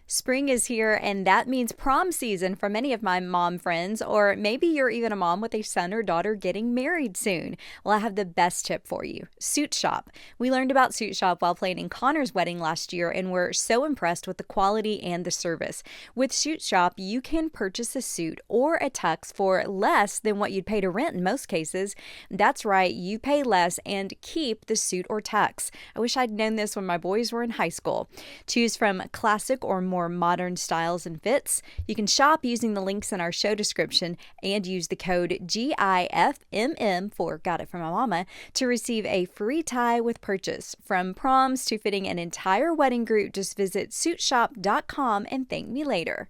Spring is here, and that means prom season for many of my mom friends, or maybe you're even a mom with a son or daughter getting married soon. Well, I have the best tip for you: Suit Shop. We learned about Suit Shop while planning Connor's wedding last year, and we're so impressed with the quality and the service. With Suit Shop, you can purchase a suit or a tux for less than what you'd pay to rent in most cases. That's right, you pay less and keep the suit or tux. I wish I'd known this when my boys were in high school. Choose from classic or more modern styles and fits. You can shop using the links in our show description and use the code GIFMM for Got It From My Mama to receive a free tie with purchase. From proms to fitting an entire wedding group, just visit suitshop.com and thank me later.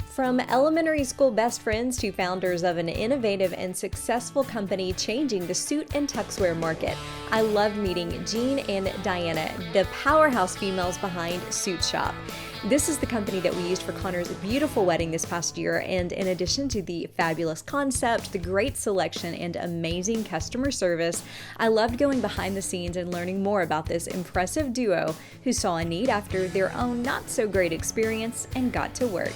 From elementary school best friends to founders of an innovative and successful company changing the suit and tuxwear market, I loved meeting Jeanne and Diana, the powerhouse females behind SUITSHOP. This is the company that we used for Connor's beautiful wedding this past year, and in addition to the fabulous concept, the great selection, and amazing customer service, I loved going behind the scenes and learning more about this impressive duo who saw a need after their own not-so-great experience and got to work.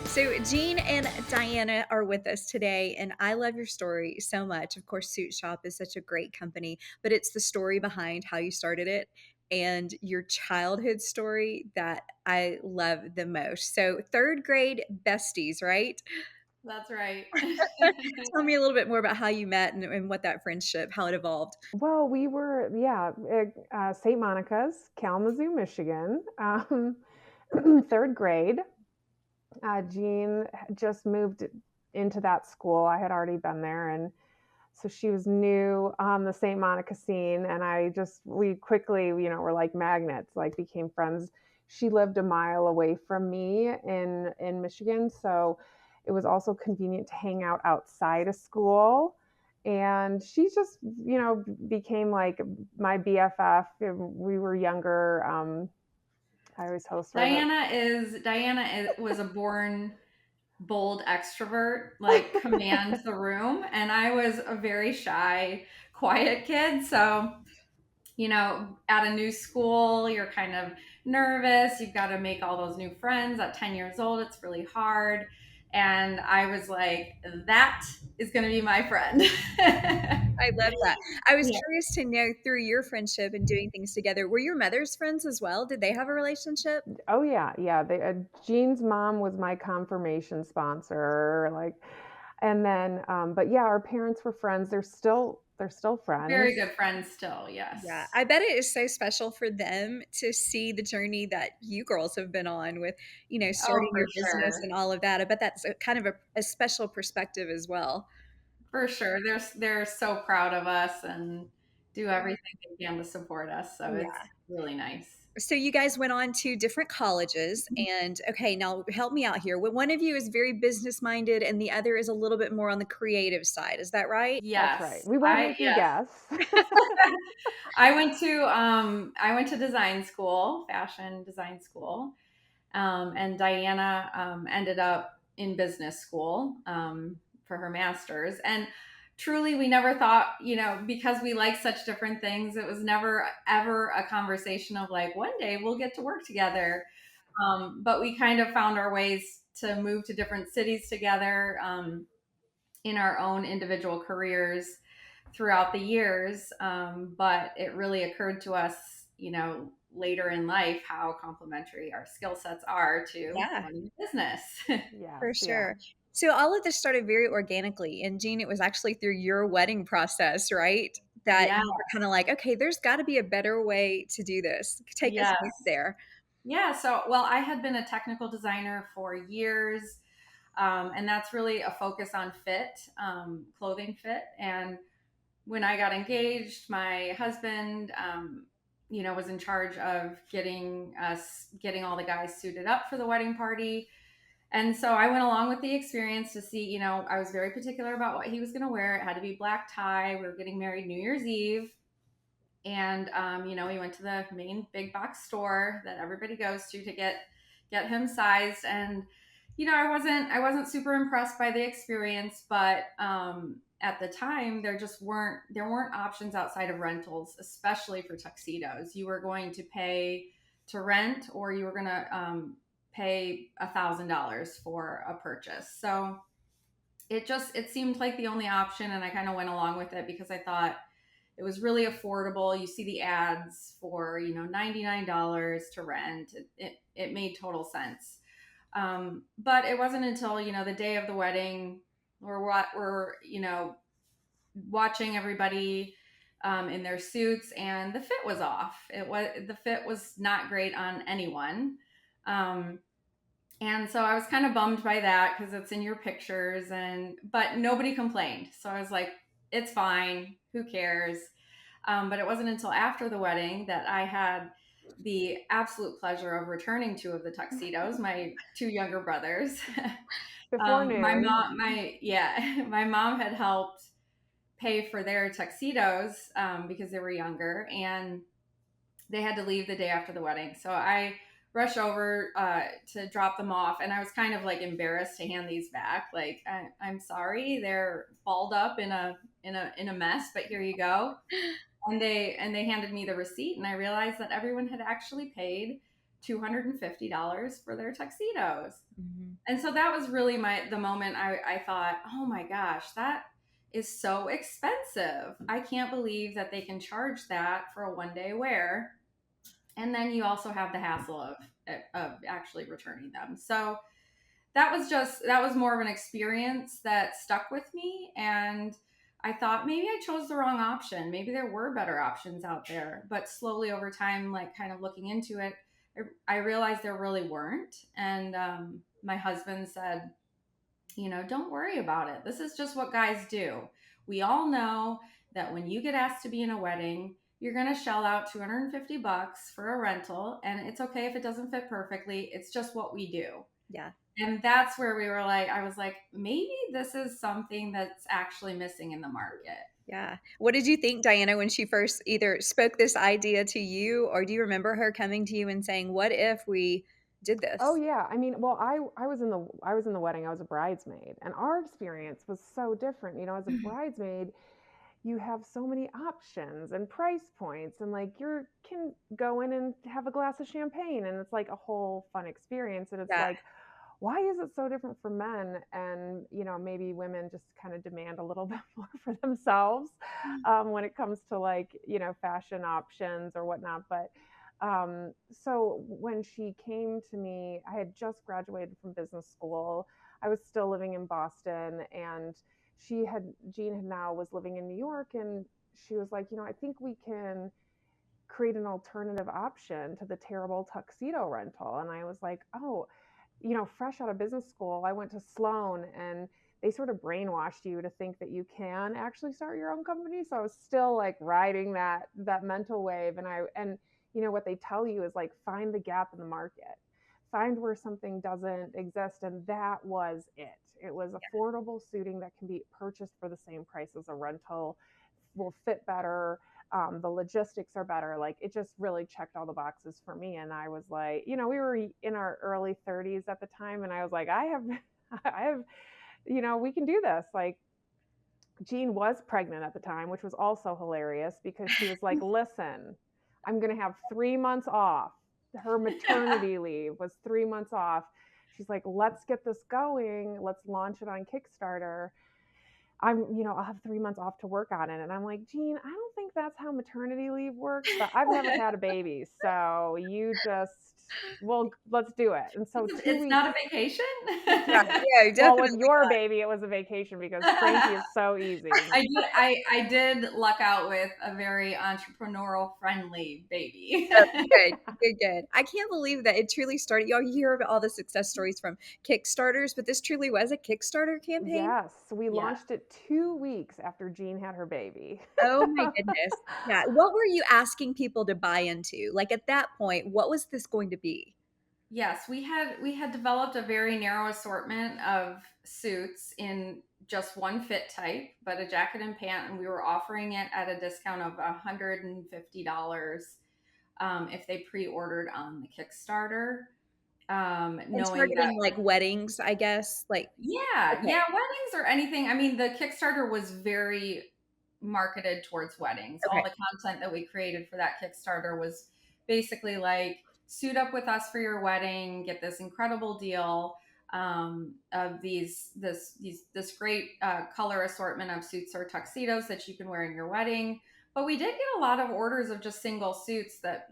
So Jeanne and Diana are with us today, and I love your story so much. Of course, Suit Shop is such a great company, but it's the story behind how you started it and your childhood story that I love the most. So third grade besties, right? That's right. Tell me a little bit more about how you met and what that friendship, how it evolved. Well, we were, yeah, St. Monica's, Kalamazoo, Michigan, third grade. Jean had just moved into that school. I had already been there, and so she was new on the St. Monica scene. And we quickly, were like magnets, like became friends. She lived a mile away from me in Michigan, so it was also convenient to hang out outside of school. And she just, became like my BFF. We were younger. I always host her. Was a born bold extrovert, like commands the room, and I was a very shy, quiet kid. So, at a new school, you're kind of nervous. You've got to make all those new friends at 10 years old. It's really hard. And I was like, that is going to be my friend. I love that. I was Yeah. curious to know through your friendship and doing things together, were your mother's friends as well? Did they have a relationship? Oh yeah, yeah. Jean's mom was my confirmation sponsor, like, and then, but yeah, our parents were friends. They're still Very friends. good friends still, yes. Yeah, I bet it is so special for them to see the journey that you girls have been on with, Oh, starting for your business sure. and all of that. I bet that's kind of a special perspective as well. For sure. They're so proud of us and do everything they can to support us. So it's Yeah. really nice. So you guys went on to different colleges, and okay, now help me out here. One of you is very business minded, and the other is a little bit more on the creative side. Is that right? That's right. Yes. We won't make you Yes. guess. I went to design school, fashion design school. And Diana ended up in business school for her master's. And truly, we never thought, because we like such different things, it was never ever a conversation of like, one day we'll get to work together. But we kind of found our ways to move to different cities together in our own individual careers throughout the years. But it really occurred to us, later in life, how complementary our skill sets are to Yeah, running a business. for Yes, yeah. sure. So all of this started very organically. And Jean, it was actually through your wedding process, right? That Yeah. you were kind of like, okay, there's got to be a better way to do this. Take us back Yes. there. Yeah. So, well, I had been a technical designer for years, and that's really a focus on fit, clothing fit. And when I got engaged, my husband, was in charge of getting all the guys suited up for the wedding party. And so I went along with the experience to see, I was very particular about what he was going to wear. It had to be black tie. We were getting married New Year's Eve. And, we went to the main big box store that everybody goes to get him sized. And, I wasn't super impressed by the experience, but, at the time there weren't options outside of rentals, especially for tuxedos. You were going to pay to rent, or you were going to pay $1,000 for a purchase. So it seemed like the only option, and I kind of went along with it because I thought it was really affordable. You see the ads for, $99 to rent. It made total sense. But it wasn't until, the day of the wedding, we're watching everybody in their suits, and the fit was off. The fit was not great on anyone. And so I was kind of bummed by that because it's in your pictures, but nobody complained. So I was like, it's fine. Who cares? But it wasn't until after the wedding that I had the absolute pleasure of returning two of the tuxedos, my two younger brothers. Before noon. My mom had helped pay for their tuxedos because they were younger, and they had to leave the day after the wedding. So I rushed over to drop them off, and I was kind of like embarrassed to hand these back. Like, I'm sorry, they're balled up in a mess, but here you go. And they handed me the receipt, and I realized that everyone had actually paid $250 for their tuxedos. Mm-hmm. And so that was really the moment I thought, oh my gosh, that is so expensive. I can't believe that they can charge that for a one-day wear. And then you also have the hassle of actually returning them. So that was more of an experience that stuck with me. And I thought maybe I chose the wrong option. Maybe there were better options out there. But slowly over time, like kind of looking into it, I realized there really weren't. And my husband said, don't worry about it. This is just what guys do. We all know that when you get asked to be in a wedding, you're going to shell out $250 for a rental, and it's okay if it doesn't fit perfectly. It's just what we do. Yeah. And that's where I was like, maybe this is something that's actually missing in the market. Yeah. What did you think, Diana, when she first either spoke this idea to you, or do you remember her coming to you and saying, what if we did this? Oh yeah. I mean, well, I was in the wedding. I was a bridesmaid, and our experience was so different. As a bridesmaid, you have so many options and price points, and like you can go in and have a glass of champagne, and it's like a whole fun experience. And it's like, why is it so different for men? And maybe women just kind of demand a little bit more for themselves when it comes to like fashion options or whatnot. But so when she came to me, I had just graduated from business school. I was still living in Boston, and Jeanne had now was living in New York, and she was like, I think we can create an alternative option to the terrible tuxedo rental. And I was like, oh, fresh out of business school, I went to Sloan, and they sort of brainwashed you to think that you can actually start your own company. So I was still like riding that mental wave. And what they tell you is like, find the gap in the market, find where something doesn't exist. And that was it. It was affordable suiting that can be purchased for the same price as a rental, will fit better. The logistics are better. Like, it just really checked all the boxes for me. And I was like, we were in our early 30s at the time, and I was like, I have, we can do this. Like, Jeanne was pregnant at the time, which was also hilarious because she was like, listen, I'm going to have 3 months off. Her maternity leave was 3 months off. She's like, let's get this going. Let's launch it on Kickstarter. I'll have 3 months off to work on it. And I'm like, Jeanne, I don't think that's how maternity leave works, but I've never had a baby. So let's do it. And so it's not a vacation. Yeah, definitely. Well, with your baby, it was a vacation because Frankie is so easy. I did luck out with a very entrepreneurial friendly baby. Good. I can't believe that it truly started. Y'all hear about all the success stories from Kickstarters, but this truly was a Kickstarter campaign. Yes, we launched it 2 weeks after Jeanne had her baby. Oh my goodness. Yeah. What were you asking people to buy into? Like, at that point, what was this going to be? Yes, we had developed a very narrow assortment of suits in just one fit type, but a jacket and pant, and we were offering it at a discount of $150 if they pre-ordered on the Kickstarter. Knowing that, like, weddings, I guess, like weddings or anything. I mean, the Kickstarter was very marketed towards weddings. All the content that we created for that Kickstarter was basically like, suit up with us for your wedding, get this incredible deal of this great color assortment of suits or tuxedos that you can wear in your wedding. But we did get a lot of orders of just single suits that,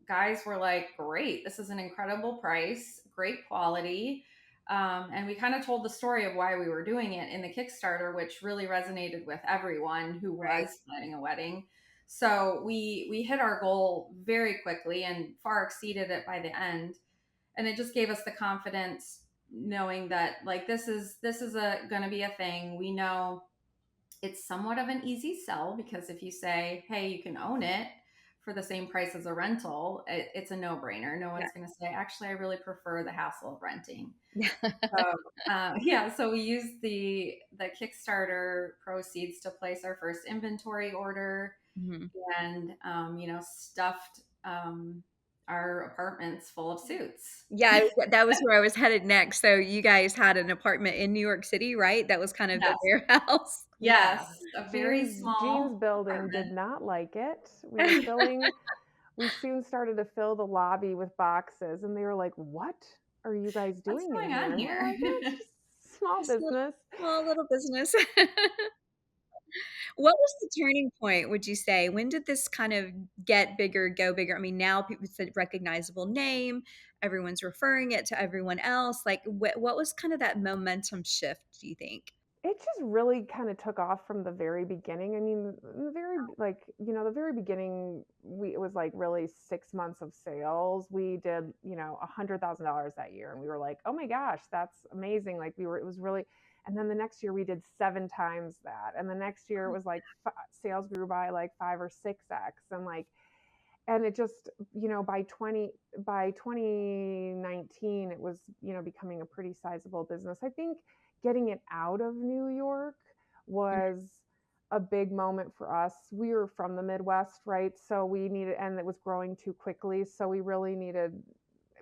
guys were like, great, this is an incredible price, great quality. And we kind of told the story of why we were doing it in the Kickstarter, which really resonated with everyone who Right. was planning a wedding. So we hit our goal very quickly and far exceeded it by the end. And it just gave us the confidence knowing that like this is going to be a thing. We know it's somewhat of an easy sell because if you say, hey, you can own it for the same price as a rental, it's a no-brainer. No one's going to say, actually, I really prefer the hassle of renting. Yeah. So yeah, so we used the Kickstarter proceeds to place our first inventory order, and stuffed our apartments full of suits. Yeah, that was where I was headed next. So you guys had an apartment in New York City, right? That was kind of the Yes, warehouse. yes, Yes. a very Jean's small building did apartment. not like it. We soon started to fill the lobby with boxes, and they were like, "What are you guys What's doing in going here?" on And we're here? like, "It's just small Just a business." small little business. What was the turning point, would you say? When did this kind of get bigger, go bigger? I mean, now people said recognizable name, everyone's referring it to everyone else. Like, what was kind of that momentum shift, do you think? It just really kind of took off from the very beginning. I mean, the very beginning, it was like really 6 months of sales. We did, $100,000 that year, and we were like, oh my gosh, that's amazing. Like it was really, and then the next year we did 7 times that, and the next year it was like sales grew by like 5 or 6x, and it just, by 2019 it was, becoming a pretty sizable business. I think getting it out of New York was a big moment for us. We were from the Midwest, right? So we needed, and it was growing too quickly, so we really needed,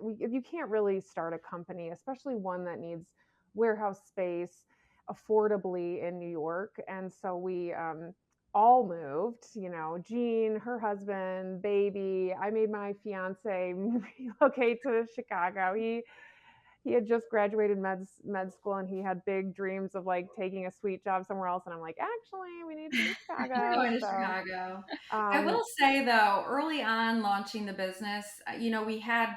you can't really start a company, especially one that needs warehouse space affordably in New York. And so we all moved, Jeanne, her husband, baby. I made my fiance relocate to Chicago. He had just graduated med school, and he had big dreams of like taking a sweet job somewhere else. And I'm like, actually, we need to be in We're Chicago. going to So Chicago. I um, will say though, early on launching the business, we had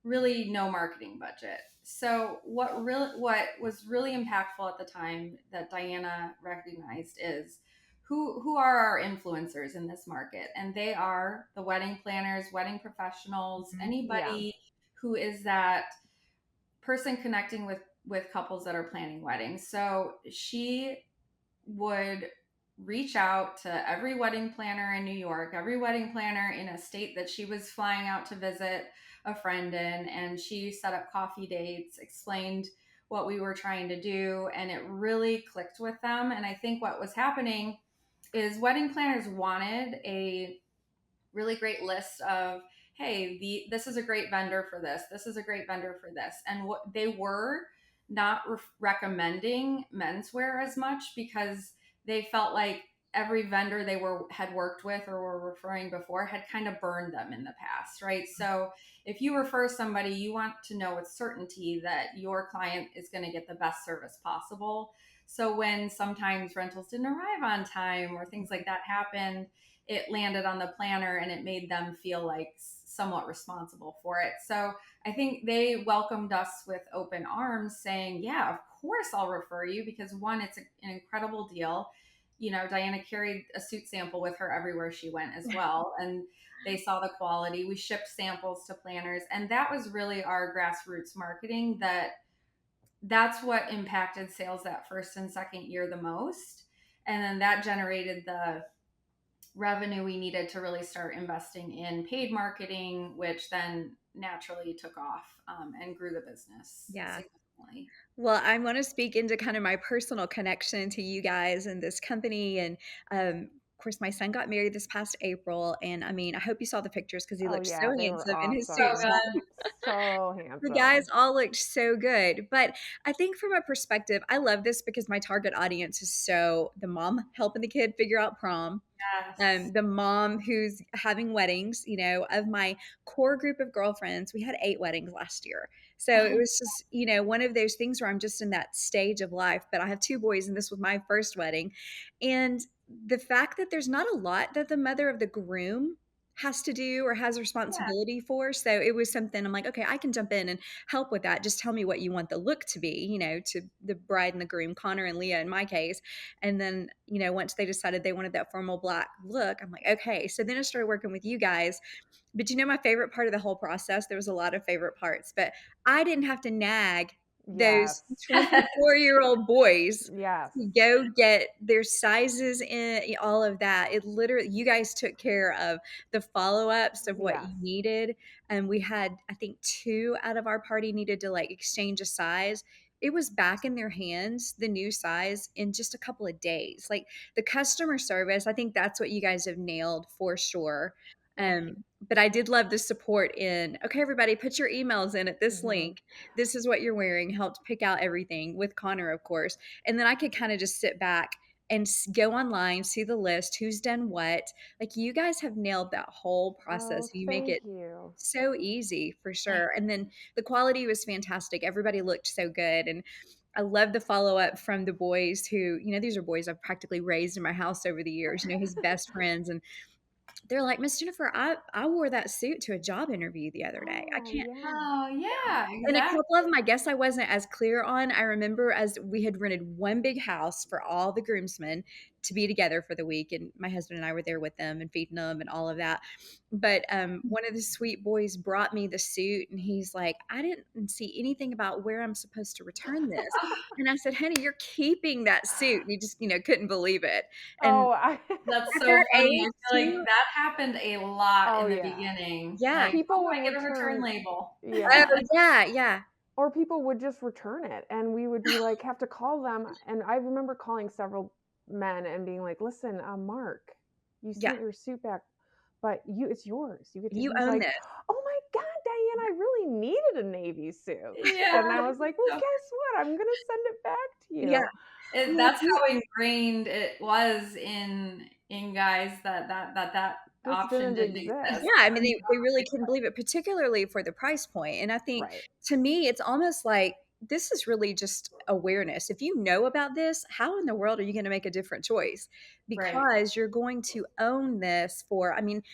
really no marketing budget. So what was really impactful at the time that Diana recognized is who are our influencers in this market, and they are the wedding planners, wedding professionals, yeah, anybody who is that person connecting with couples that are planning weddings. So she would reach out to every wedding planner in New York, every wedding planner in a state that she was flying out to visit a friend in, and she set up coffee dates, explained what we were trying to do, and it really clicked with them. And I think what was happening is wedding planners wanted a really great list of, hey, this is a great vendor for this is a great vendor for this, and what they were not recommending menswear as much because they felt like every vendor they had worked with or were referring before had kind of burned them in the past, right? So if you refer somebody, you want to know with certainty that your client is going to get the best service possible. So when sometimes rentals didn't arrive on time or things like that happened, it landed on the planner and it made them feel like somewhat responsible for it. So I think they welcomed us with open arms, saying, yeah, of course I'll refer you, because one, it's an incredible deal. Diana carried a suit sample with her everywhere she went as well. And they saw the quality. We shipped samples to planners. And that was really our grassroots marketing. That's what impacted sales that first and second year the most. And then that generated the revenue we needed to really start investing in paid marketing, which then naturally took off and grew the business Yeah. significantly. Well, I want to speak into kind of my personal connection to you guys and this company. And Of course, my son got married this past April, and I mean, I hope you saw the pictures because he Oh looked so yeah, they were handsome in his awesome. suit. So good. So The guys handsome. all looked so good. But I think from a perspective, I love this because my target audience is so the mom helping the kid figure out prom, Yes. the mom who's having weddings. Of my core group of girlfriends, we had 8 weddings last year. So it was just, one of those things where I'm just in that stage of life. But I have 2 boys, and this was my first wedding. And the fact that there's not a lot that the mother of the groom has to do or has Yeah. responsibility for. So it was something I'm like, okay, I can jump in and help with that. Just tell me what you want the look to be, to the bride and the groom, Connor and Leah in my case. And then, once they decided they wanted that formal black look, I'm like, okay. So then I started working with you guys. But my favorite part of the whole process, there was a lot of favorite parts, but I didn't have to nag those Yes. 24-year-old boys Yes. to go get their sizes in, all of that. It literally, you guys took care of the follow-ups of what Yes. you needed. And we had, I think 2 out of our party needed to like exchange a size. It was back in their hands, the new size, in just a couple of days. Like the customer service, I think that's what you guys have nailed for sure. Thank you. But I did love the support in, okay, everybody, put your emails in at this Mhm. link. This is what you're wearing. Helped pick out everything with Connor, of course. And then I could kind of just sit back and go online, see the list, who's done what. Like you guys have nailed that whole process. Oh, You make thank it you. so easy for sure. And then the quality was fantastic. Everybody looked so good. And I love the follow up from the boys who, these are boys I've practically raised in my house over the years, his best friends. And they're like, Miss Jennifer, I wore that suit to a job interview the other day. I Oh, can't. yeah. Oh, yeah, And a exactly. couple of them, I guess I wasn't as clear on. I remember as we had rented one big house for all the groomsmen to be together for the week, and my husband and I were there with them and feeding them and all of that. But one of the sweet boys brought me the suit, and he's like, "I didn't see anything about where I'm supposed to return this." And I said, "Honey, you're keeping that suit." And he just, couldn't believe it. And Oh, That's at so that funny. age, I feel like too, that happened a lot oh in the yeah. beginning. yeah. Like, oh, People would I get a return return, label. Oh, yeah. yeah, yeah, Or people would just return it, and we would be like, have to call them. And I remember calling several men and being like, "Listen, Mark, you yeah. sent your suit back, but it's yours. You get to." You He's own like, this. "Oh my God, Diane, I really needed a navy suit." Yeah. And I was like, "Well, So guess what? I'm gonna send it back to Yeah. you." Well, that's how ingrained it was in guys that Just option didn't didn't exist. yeah, exist. I mean, they really couldn't believe it, particularly for the price point. And I think Right. to me, it's almost like this is really just awareness. If you know about this, how in the world are you going to make a different choice? Right. Because you're going to own this for, I mean,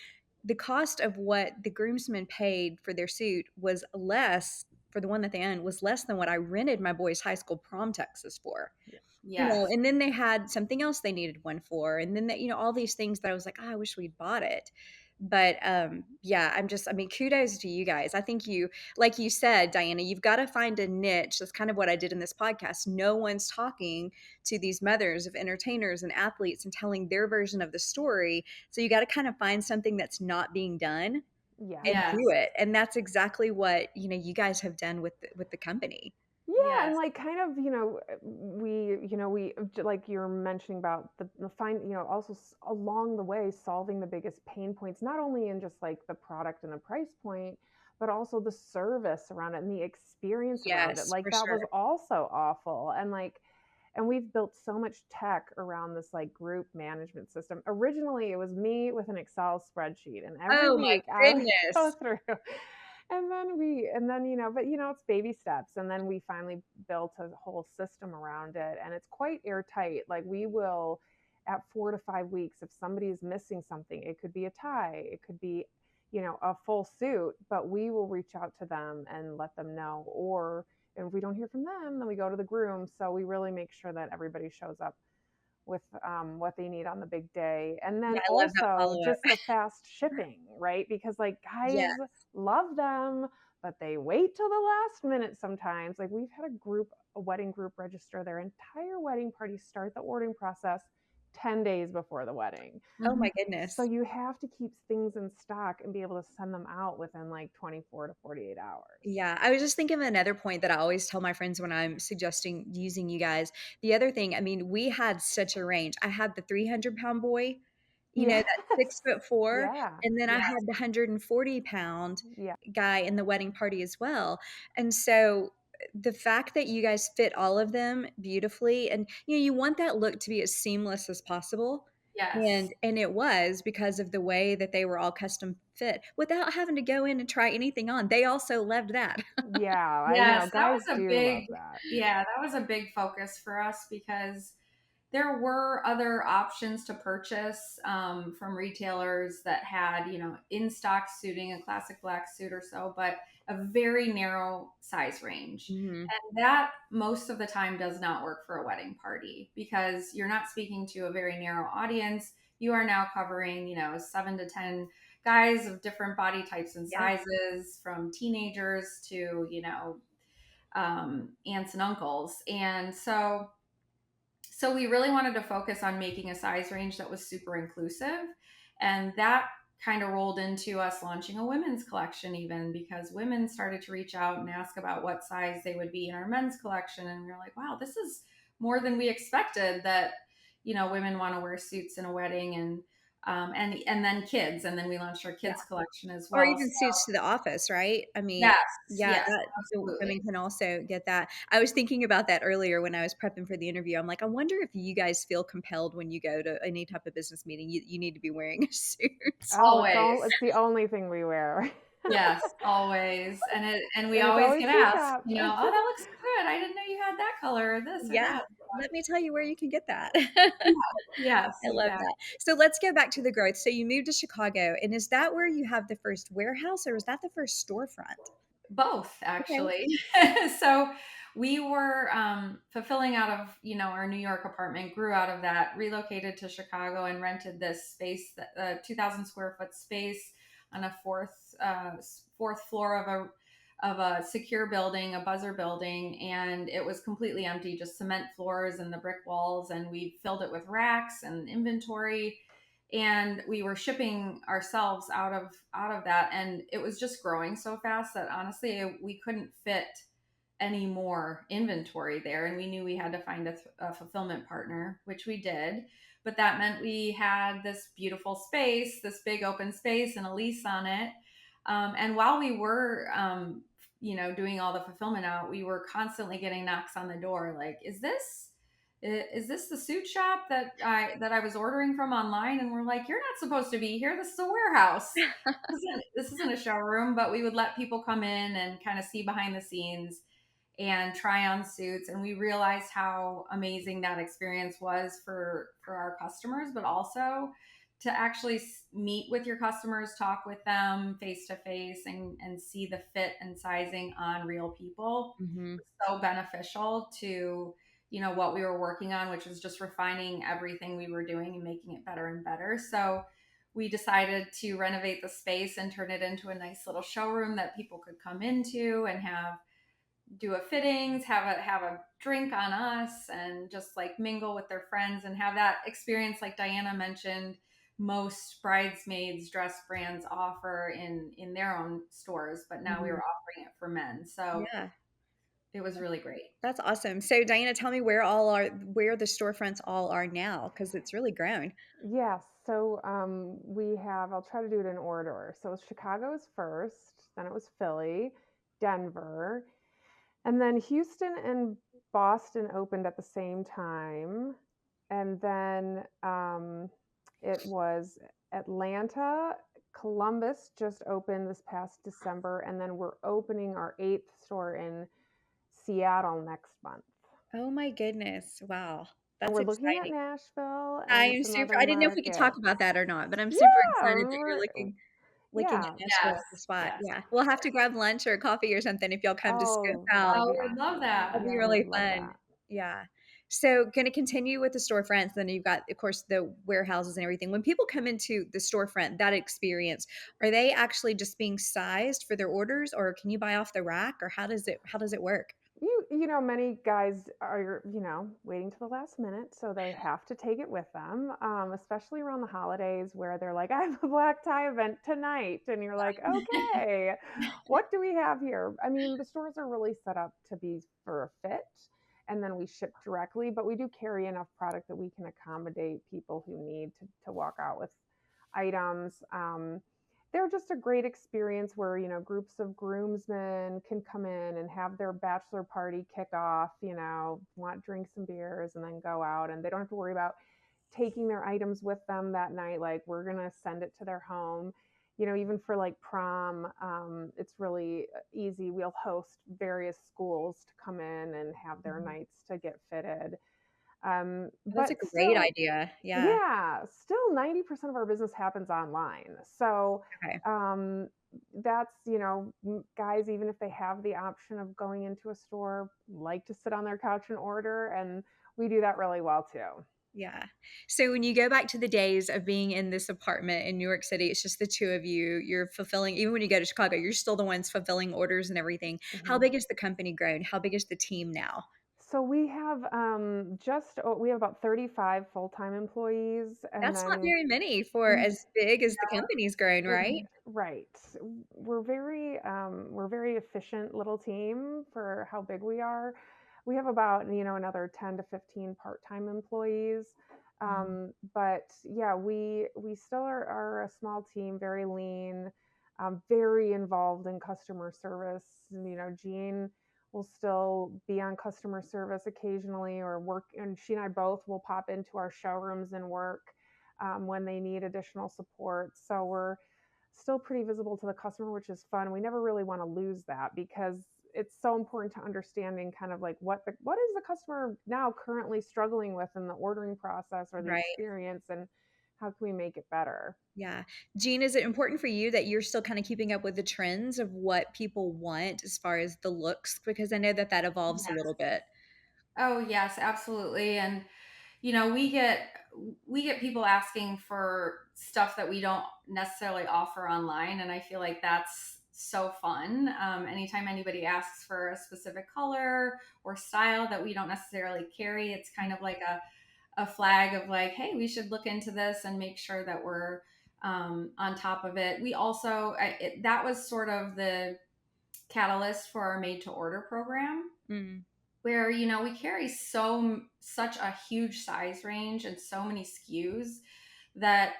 the cost of what the groomsmen paid for their suit was less for the one that they owned was less than what I rented my boys' high school prom tuxes for. Yes. And then they had something else they needed one for. And then, all these things that I was like, oh, I wish we'd bought it. But yeah, I mean, kudos to you guys. I think like you said, Diana, you've got to find a niche. That's kind of what I did in this podcast. No one's talking to these mothers of entertainers and athletes and telling their version of the story. So you got to kind of find something that's not being done Yes. and Yes. do it. And that's exactly what, you guys have done with the company. Yeah, and Yes. like kind of, we like you're mentioning about the find, also along the way solving the biggest pain points, not only in just like the product and the price point, but also the service around it and the experience around it. Yes, Like for that sure. was also awful. And we've built so much tech around this like group management system. Originally, it was me with an Excel spreadsheet, and every Oh my week I would go goodness. through but it's baby steps. And then we finally built a whole system around it, and it's quite airtight. Like we will, at 4 to 5 weeks, if somebody is missing something, it could be a tie, it could be, a full suit, but we will reach out to them and let them know. Or if we don't hear from them, then we go to the groom. So we really make sure that everybody shows up with what they need on the big day. And then Yeah, I love that also follow-up. just the fast shipping, right? Because like guys Yes. love them, but they wait till the last minute sometimes. Like we've had a wedding group register their entire wedding party, start the ordering process 10 days before the wedding. Oh my So goodness. you have to keep things in stock and be able to send them out within like 24 to 48 hours. Yeah, I was just thinking of another point that I always tell my friends when I'm suggesting using you guys. The other thing, I mean, we had such a range. I had the 300-pound boy that Yeah. 6'4", Yeah. and then I Yes. had the 140-pound Yeah. guy in the wedding party as well. And so the fact that you guys fit all of them beautifully, and you want that look to be as seamless as possible. Yes. And it was because of the way that they were all custom fit without having to go in and try anything on. They also loved that. Yeah. I know. Yes, that Guys was a do love big that. yeah, that was a big focus for us because there were other options to purchase from retailers that had, in stock suiting, a classic black suit or so, but a very narrow size range. Mhm. And that most of the time does not work for a wedding party because you're not speaking to a very narrow audience. You are now covering, 7 to 10 guys of different body types and Yeah. sizes, from teenagers to, aunts and uncles. And so we really wanted to focus on making a size range that was super inclusive. And that kind of rolled into us launching a women's collection, even because women started to reach out and ask about what size they would be in our men's collection. And we were like, wow, this is more than we expected, that, women want to wear suits in a wedding, and then kids. And then we launched our kids collection as Or well. even suits to the office, right? I mean, Yes, yeah, yes, that the absolutely. women can also get that. I was thinking about that earlier when I was prepping for the interview. I'm like, I wonder if you guys feel compelled when you go to any type of business meeting, you need to be wearing a suit. Oh, Always. it's the only thing we wear. Yes, always. And we And it's always always get suit asked, shop. "Oh, that looks so good. I didn't know you had that color or this or Yeah. that." Let me tell you where you can get that. Yeah. Yes, I love exactly. that. So let's go back to the growth. So you moved to Chicago, and is that where you have the first warehouse, or is that the first storefront? Both, Okay. actually. So we were fulfilling out of, our New York apartment, grew out of that, relocated to Chicago and rented this space, 2,000 square foot space on a fourth floor of a secure building, a buzzer building, and it was completely empty, just cement floors and the brick walls, and we filled it with racks and inventory, and we were shipping ourselves out of that, and it was just growing so fast that honestly we couldn't fit any more inventory there, and we knew we had to find a fulfillment partner, which we did. But that meant we had this beautiful space, this big open space, and a lease on it. And while we were doing all the fulfillment out, we were constantly getting knocks on the door, like, is this the suit shop that I was ordering from online? And we're like, you're not supposed to be here. This is a warehouse. This isn't a showroom. But we would let people come in and kind of see behind the scenes and try on suits, and we realized how amazing that experience was for our customers, but also to actually meet with your customers, talk with them face to face, and see the fit and sizing on real people. Mhm. So beneficial to what we were working on, which was just refining everything we were doing and making it better and better. So we decided to renovate the space and turn it into a nice little showroom that people could come into and do a fittings, have a drink on us, and just like mingle with their friends and have that experience like Diana mentioned. Most bridesmaids dress brands offer in their own stores, but now we were Mhm. offering it for men. So Yeah. it was really great. That's awesome. So Diana, tell me where the storefronts all are now, because it's really grown. Yes. So we have, I'll try to do it in order. So Chicago is first, then it was Philly, Denver, and then Houston and Boston opened at the same time. And then it was Atlanta, Columbus just opened this past December. And then we're opening our eighth store in Seattle next month. Oh my goodness. Wow. And That's we're looking at exciting. Nashville I and am some super other I didn't know if we could talk markets. about that or not, but I'm super Yeah, excited that you're looking at yeah. Nashville Yes, as a spot. yes. Yeah. We'll have to grab lunch or coffee or something if y'all come to scope Oh, out. Oh, yeah. we'd love that. That'd be Yeah, we really would love fun. that. Yeah. So gonna continue with the storefronts, then you've got, of course, the warehouses and everything. When people come into the storefront, that experience, are they actually just being sized for their orders, or can you buy off the rack, or how does it work? Many guys are, waiting to the last minute, so they have to take it with them, especially around the holidays where they're like, I have a black tie event tonight. And you're like, okay, what do we have here? I mean, the stores are really set up to be for a fit, and then we ship directly, but we do carry enough product that we can accommodate people who need to walk out with items. They're just a great experience where, groups of groomsmen can come in and have their bachelor party kick off, drink some beers and then go out, and they don't have to worry about taking their items with them that night. Like, we're going to send it to their home. Even for like prom, it's really easy. We'll host various schools to come in and have their nights to get fitted. That's a But great still, idea. Yeah. yeah, still 90% of our business happens online. So Okay. that's, guys, even if they have the option of going into a store, like to sit on their couch and order. And we do that really well too. Yeah. So when you go back to the days of being in this apartment in New York City, it's just the two of you. You're fulfilling, even when you go to Chicago, you're still the ones fulfilling orders and everything. How Mhm. big is the company grown? How big is the team now? So we have we have about 35 full-time employees, and That's not then very many for as big as the yeah, company's grown, right? right. We're very efficient little team for how big we are. We have about, another 10 to 15 part-time employees. Mhm. But yeah, we still are a small team, very lean, very involved in customer service. Jean will still be on customer service occasionally or work, and she and I both will pop into our showrooms and work when they need additional support. So we're still pretty visible to the customer, which is fun. We never really want to lose that because it's so important to understanding kind of like what is the customer now currently struggling with in the ordering process or the Right. experience, and how can we make it better. Yeah. Jean, is it important for you that you're still kind of keeping up with the trends of what people want as far as the looks? Because I know that that evolves a little Yes. bit. Oh, yes, absolutely. And we get people asking for stuff that we don't necessarily offer online, and I feel like that's so fun. Anytime anybody asks for a specific color or style that we don't necessarily carry, it's kind of like a flag of like, hey, we should look into this and make sure that we're on top of it. We also that was sort of the catalyst for our made to order program, Mm. where we carry such a huge size range and so many SKUs that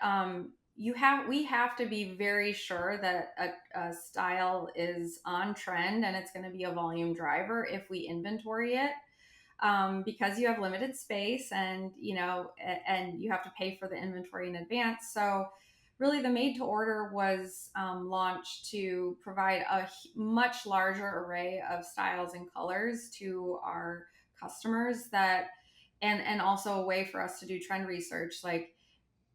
we have to be very sure that a style is on trend and it's going to be a volume driver if we inventory it, because you have limited space, and and you have to pay for the inventory in advance. So really, the made to order was launched to provide a much larger array of styles and colors to our customers, that and also a way for us to do trend research. Like,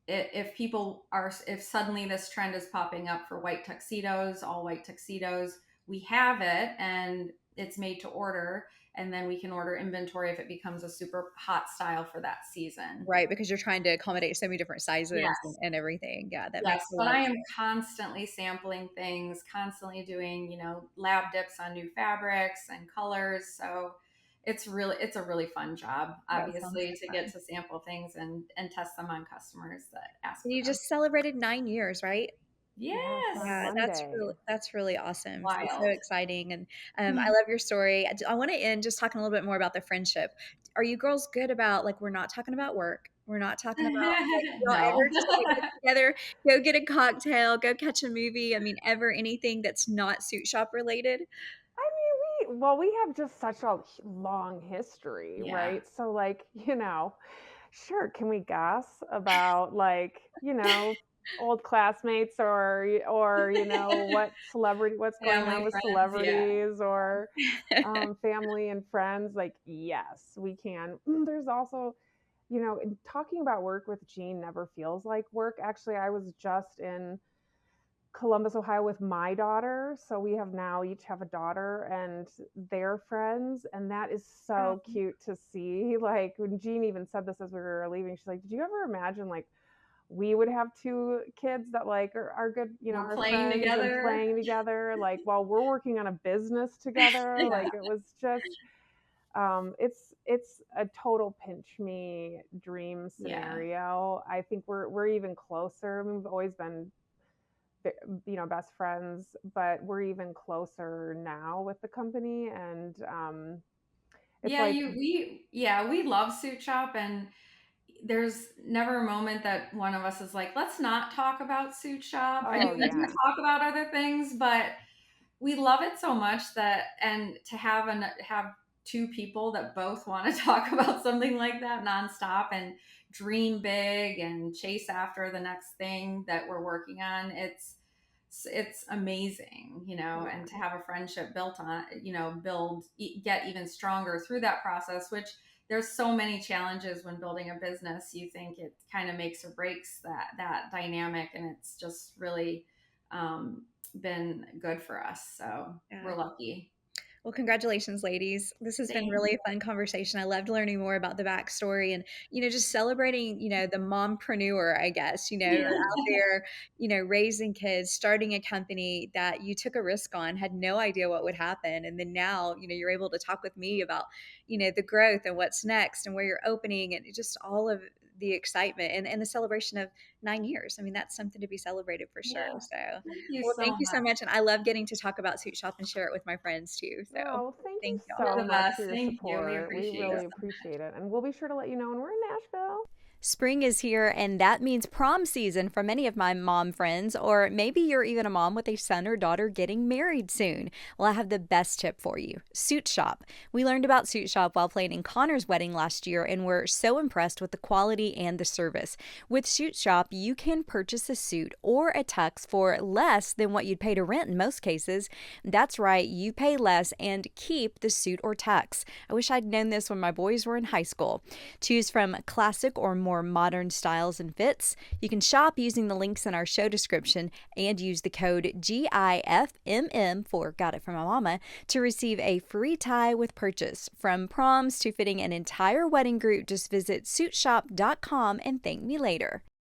if suddenly this trend is popping up for white tuxedos, all white tuxedos, we have it and it's made to order, and then we can order inventory if it becomes a super hot style for that season. Right, because you're trying to accommodate so many different sizes Yes. and everything. Yeah, that Yes, makes a but lot I of am sense. constantly sampling things, constantly doing, lab dips on new fabrics and colors. So it's a really fun job, That sounds obviously, so to get fun. to sample things and test them on customers that ask And for you them. just celebrated 9 years, right? Yes, on Yes. Yeah, Monday. that's really awesome. So Wild. exciting, and, I love your story. I wanna end just talking a little bit more about the friendship. Are you girls good about, like, we're not talking about work, we're not talking about, like, y'all No. ever just, like, get together, go get a cocktail, go catch a movie? I mean, ever anything that's not suit shop related? I mean, we have just such a long history, Yeah. right? So, like, sure, can we goss about, like, old classmates, or what's going on Family, with friends, yeah. celebrities, or family and friends? Like, yes, we can. There's also, talking about work with Jean never feels like work. Actually, I was just in Columbus, Ohio with my daughter. So we have now each have a daughter and their friends. And that is Oh, so cute to see. Like, when Jean even said this as we were leaving, she's like, did you ever imagine, like, we would have two kids that, like, are good, We're our playing friends, and together. playing together, like, while we're working on a business together. Yeah. Like, it was just, it's a total pinch me dream Yeah. scenario. I think we're even closer. I mean, we've always been, best friends, but we're even closer now with the company. And it's Yeah, like, we love Suit Shop, and there's never a moment that one of us is like, let's not talk about suit shop. I Oh mean, we do yeah. talk about other things, but we love it so much that, and to have two people that both want to talk about something like that nonstop and dream big and chase after the next thing that we're working on, it's amazing, Yeah. and to have a friendship built on, get even stronger through that process, which there's so many challenges when building a business. You think it kind of makes or breaks that dynamic, and it's just really been good for us. So Yeah. we're lucky. Well, congratulations, ladies. This has been Thank really a fun conversation. I loved learning more about the backstory and, just celebrating, the mompreneur, I guess. You're you. out there, raising kids, starting a company that you took a risk on, had no idea what would happen. And then now, you're able to talk with me about, the growth and what's next and where you're opening and just all of the excitement and the celebration of 9 years. I mean, that's something to be celebrated for sure. Yeah. So, Thank you well, so thank you so much. much. And I love getting to talk about Suit Shop and share it with my friends too. So Oh, well, thank you thank y'all. You're so the much best. for your Thank you. We support. We appreciate really it. appreciate it. And we'll be sure to let you know when we're in Nashville. Spring is here, and that means prom season for many of my mom friends, or maybe you're even a mom with a son or daughter getting married soon. Well, I have the best tip for you: Suit Shop. We learned about Suit Shop while planning Connor's wedding last year, and we're so impressed with the quality and the service. With Suit Shop, you can purchase a suit or a tux for less than what you'd pay to rent in most cases. That's right, you pay less and keep the suit or tux. I wish I'd known this when my boys were in high school. Choose from classic or more modern styles and fits. You can shop using the links in our show description and use the code GIFMM for Got It From My Mama to receive a free tie with purchase. From proms to fitting an entire wedding group, just visit suitshop.com and thank me later.